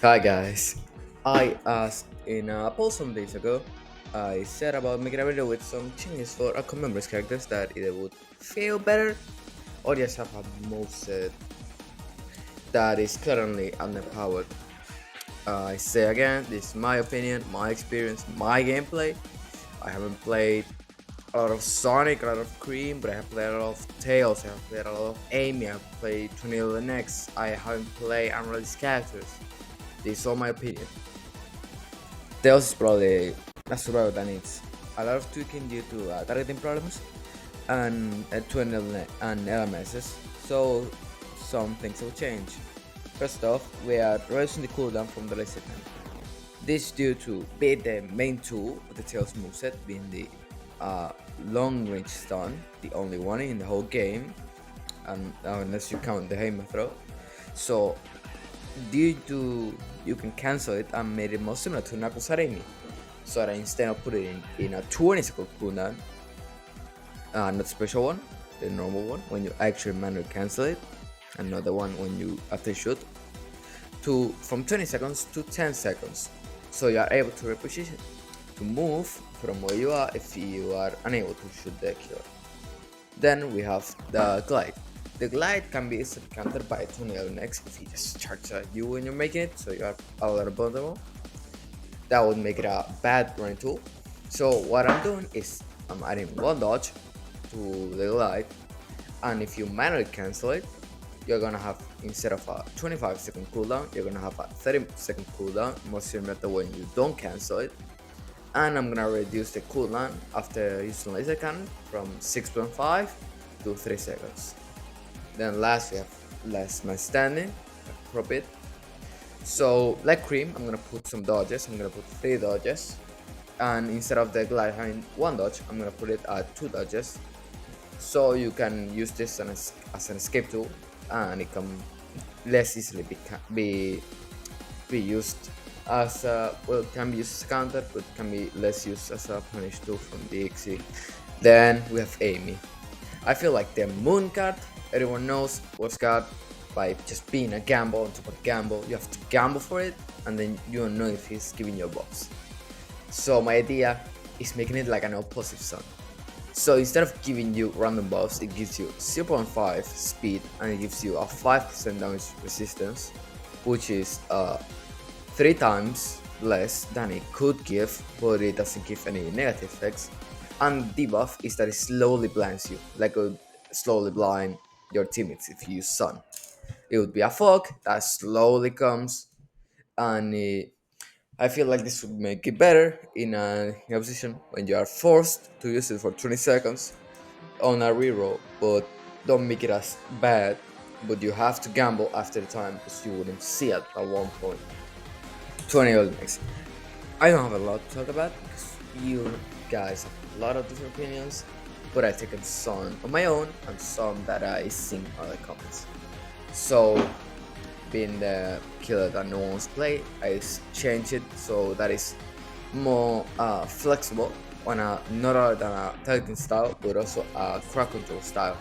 Hi guys. I asked in a poll some days ago. I said about making a video with some changes for our members characters that either would feel better or just have a moveset that is currently underpowered. I say again, this is my opinion, my experience, my gameplay. I haven't played a lot of Sonic, a lot of Cream, but I have played a lot of Tails, I have played a lot of Amy, I have played 2011X, I haven't played Unreleased characters. This is all my opinion. Tails is probably a survivor that needs a lot of tweaking due to targeting problems and LMSs, so some things will change. First off, we are reducing the cooldown from the laser cannon. This is due to be the main tool of the Tails moveset being the long range stun, the only one in the whole game, and unless you count the hammer throw. So due to you can cancel it and made it more similar to Knuckles Haremi. So that instead of putting it in a 20-second cooldown, not the special one, the normal one, when you actually manually cancel it, and not the one when you after you shoot, to from 20 seconds to 10 seconds. So you are able to reposition, to move from where you are if you are unable to shoot the killer. Then we have the glide. The glide can be easily countered by Tornado next if he just charges at you when you're making it, so you are a little vulnerable. That would make it a bad running tool. So what I'm doing is I'm adding one dodge to the glide, and if you manually cancel it, you're gonna have, instead of a 25-second cooldown, you're gonna have a 30-second cooldown, more similar to when you don't cancel it. And I'm gonna reduce the cooldown after using laser cannon from 6.5 to 3 seconds. Then last we have last man standing, appropriate. So like Cream, I'm gonna put some dodges. I'm gonna put 3 dodges, and instead of the glide having 1 dodge, I'm gonna put it at 2 dodges. So you can use this as an escape tool, and it can less easily be used as it can be used as a counter, but can be less used as a punish tool from DXE. Then we have Amy. I feel like the Moon card, everyone knows what's got by just being a gamble on top of gamble. You have to gamble for it, and then you don't know if he's giving you a buffs. So my idea is making it like an opposite sun. So instead of giving you random buffs, it gives you 0.5 speed and it gives you a 5% damage resistance, which is 3 times less than it could give, but it doesn't give any negative effects. And debuff is that it slowly blinds you, like it would slowly blind your teammates if you use Sun. It would be a fog that slowly comes, and I feel like this would make it better in a position when you are forced to use it for 20 seconds on a reroll, but don't make it as bad. But you have to gamble after the time because you wouldn't see it at one point. 20 Olympics. I don't have a lot to talk about because you guys have a lot of different opinions, but I've taken some on my own and some that I seen other comments. So, being the killer that no one's played, I changed it so that is more flexible on a not other than a targeting style, but also a crowd control style.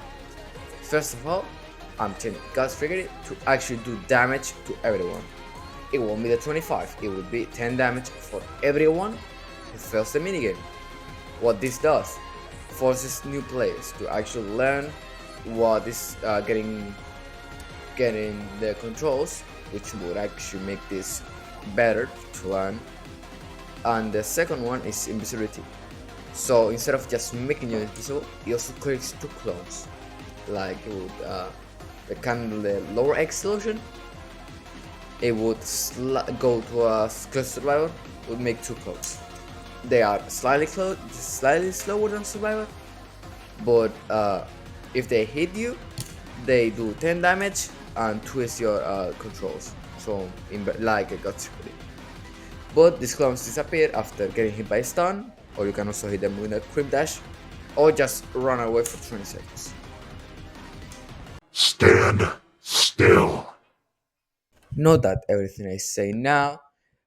First of all, I'm changing God's Trigger to actually do damage to everyone. It won't be the 25, it would be 10 damage for everyone who fails the minigame. What this does, forces new players to actually learn what is getting the controls, which would actually make this better to learn. And the second one is invisibility. So instead of just making you invisible, it also creates 2 clones. Like it would the lower X illusion, it would go to a close survivor, would make 2 clones. They are slightly slower than survivor, but if they hit you, they do 10 damage and twist your controls. So like a Guts. But these clones disappear after getting hit by a stun, or you can also hit them with a creep dash, or just run away for 20 seconds. Stand still. Note that everything I say now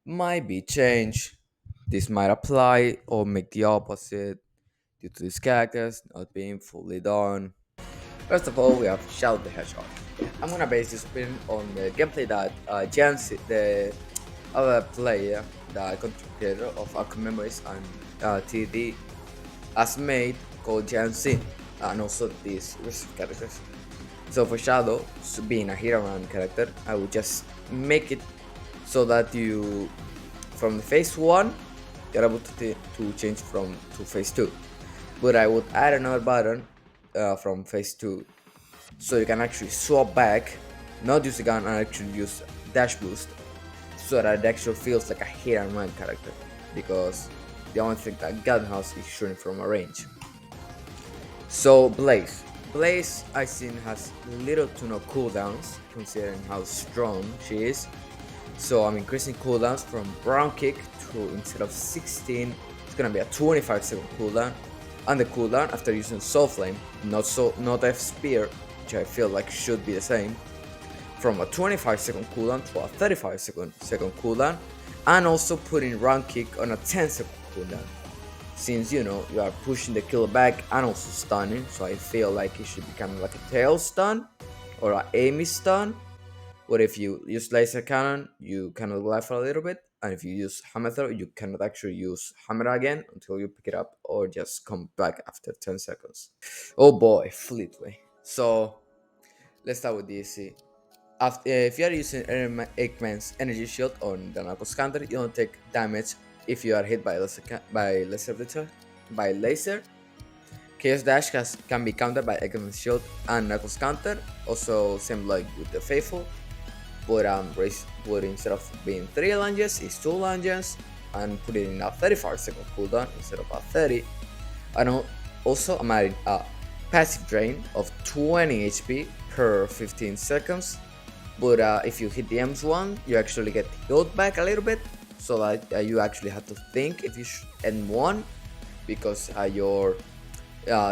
might be changed. This might apply or make the opposite due to these characters not being fully done. First of all, we have Shadow the Hedgehog. I'm gonna base this opinion on the gameplay that the a player, the content creator of Arkham Memories and TD, has made called Jansi, and also these recent characters. So for Shadow, being a hero run character, I would just make it so that you, from the phase 1, you're able to change from to phase 2. But I would add another button from phase 2, so you can actually swap back, not use the gun and actually use dash boost, so that it actually feels like a hit and run character, because the only thing that gun has is shooting from a range. So Blaze I seen has little to no cooldowns considering how strong she is. So I'm increasing cooldowns from round kick to, instead of 16, it's gonna be a 25-second cooldown. And the cooldown after using Soul Flame, not F Spear, which I feel like should be the same, from a 25-second cooldown to a 35-second cooldown, and also putting round kick on a 10-second cooldown. Since you are pushing the killer back and also stunning, so I feel like it should be kind of like a tail stun or an Amy stun. But if you use laser cannon, you cannot glide for a little bit, and if you use hammer throw, you cannot actually use hammer again until you pick it up or just come back after 10 seconds. Oh boy, Fleetway. So let's start with DC. If you are using Eggman's energy shield on the Knuckles counter, you don't take damage if you are hit by laser. Chaos Dash can be countered by Eggman's shield and Knuckles counter. Also, same like with the Faithful. But instead of being 3 lunges, it's 2 lunges, and put it in a 35-second cooldown instead of a 30. And also, I'm adding a passive drain of 20 HP per 15 seconds. But if you hit the M1, you actually get healed back a little bit, so that you actually have to think if you should end one, because your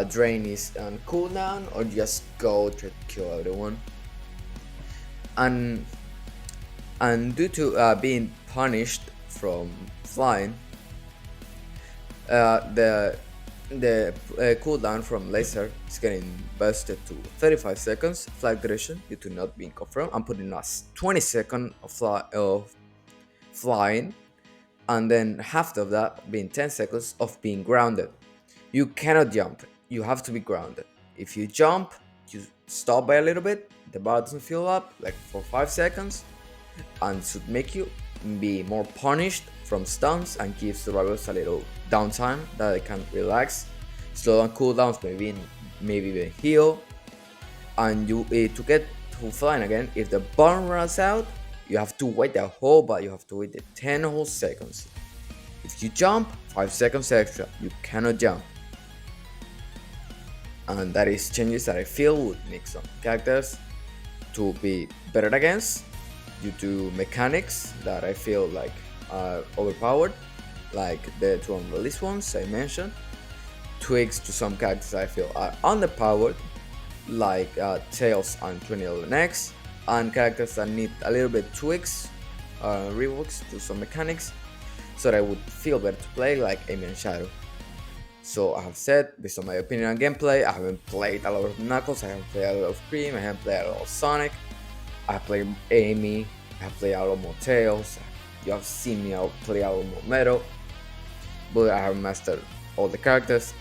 drain is on cooldown, or just go to kill everyone. And due to being punished from flying, the cooldown from laser is getting busted to 35 seconds flight duration due to not being confirmed. I'm putting us 20 seconds of flying, and then half of that being 10 seconds of being grounded. You cannot jump, you have to be grounded. If you jump, you stop by a little bit, the bar doesn't fill up like for 5 seconds, and should make you be more punished from stuns and give survivors a little downtime that they can relax, slow down cooldowns, maybe even heal. And you to get to flying again, if the burn runs out, you have to wait the whole, but you have to wait the 10 whole seconds. If you jump, 5 seconds extra, you cannot jump. And that is changes that I feel would make some characters to be better against, due to mechanics that I feel like are overpowered, like the 2 unreleased ones I mentioned. Tweaks to some characters I feel are underpowered, like Tails and 2011X, and characters that need a little bit tweaks, reworks to some mechanics, so that I would feel better to play, like Amy and Shadow. So I have said, based on my opinion on gameplay, I haven't played a lot of Knuckles, I haven't played a lot of Cream, I haven't played a lot of Sonic, I have played Amy, I have played a lot more Tails, you have seen me play a lot more Metal, but I haven't mastered all the characters,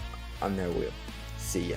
and I will. See ya.